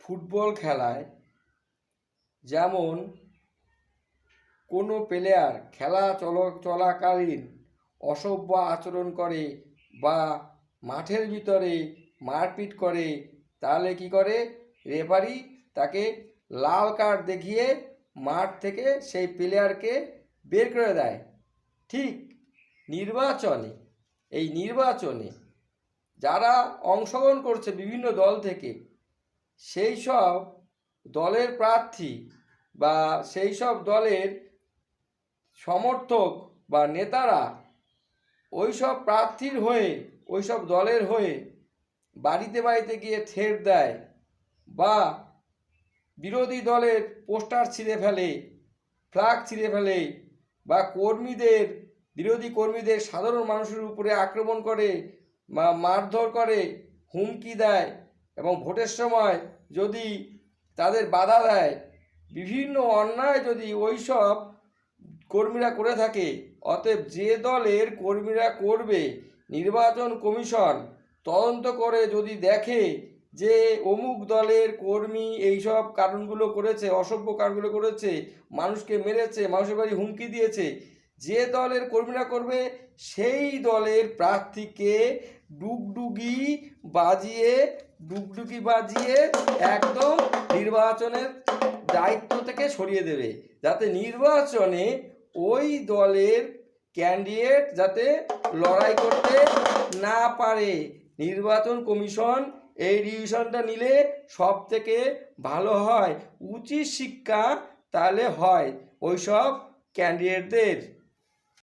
Football খেলায় যেমন কোনো প্লেয়ার খেলা চলাকালীন অসভ্য আচরণ করে বা মাঠের ভিতরে মারপিট করে, তাহলে কি করে রেফারি তাকে লাল কার্ড দেখিয়ে মাঠ থেকে সেই প্লেয়ারকে বের করে দেয়। ঠিক নির্বাচনে যারা অংশগ্রহণ করছে বিভিন্ন দল থেকে, সেই সব দলের প্রার্থী বা সেই সব দলের সমর্থক বা নেতারা ওই সব প্রার্থীর হয়ে, ওই সব দলের হয়ে বাড়িতে বাড়িতে গিয়ে থ্রেট দেয় বা বিরোধী দলের পোস্টার ছিঁড়ে ফেলে, ফ্ল্যাগ ছিঁড়ে ফেলে, বা বিরোধী কর্মীদের সাধারণ মানুষের উপরে আক্রমণ করে বা মারধর করে, হুমকি দেয়, এবং ভোটের সময় যদি তাদের বাধা দেয়, বিভিন্ন অন্যায় যদি ওই সব কর্মীরা করে থাকে, অতএব যে দলের কর্মীরা করবে, নির্বাচন কমিশন তদন্ত করে যদি দেখে যে অমুক দলের কর্মী এইসব কারণগুলো করেছে, অসভ্য কারণগুলো করেছে, মানুষকে মেরেছে, মানুষের বাড়ি হুমকি দিয়েছে, যে দলের কর্মীরা করবে সেই দলের প্রার্থীকে ডুগডুগি বাজিয়ে একদম নির্বাচনের দায়িত্ব থেকে সরিয়ে দেবে, যাতে নির্বাচনে ওই দলের ক্যান্ডিডেট যাতে লড়াই করতে না পারে। নির্বাচন কমিশন এই ডিসিশনটা নিলে সব থেকে ভালো হয়, উচিত শিক্ষা তাহলে হয় ওই সব ক্যান্ডিডেটদের।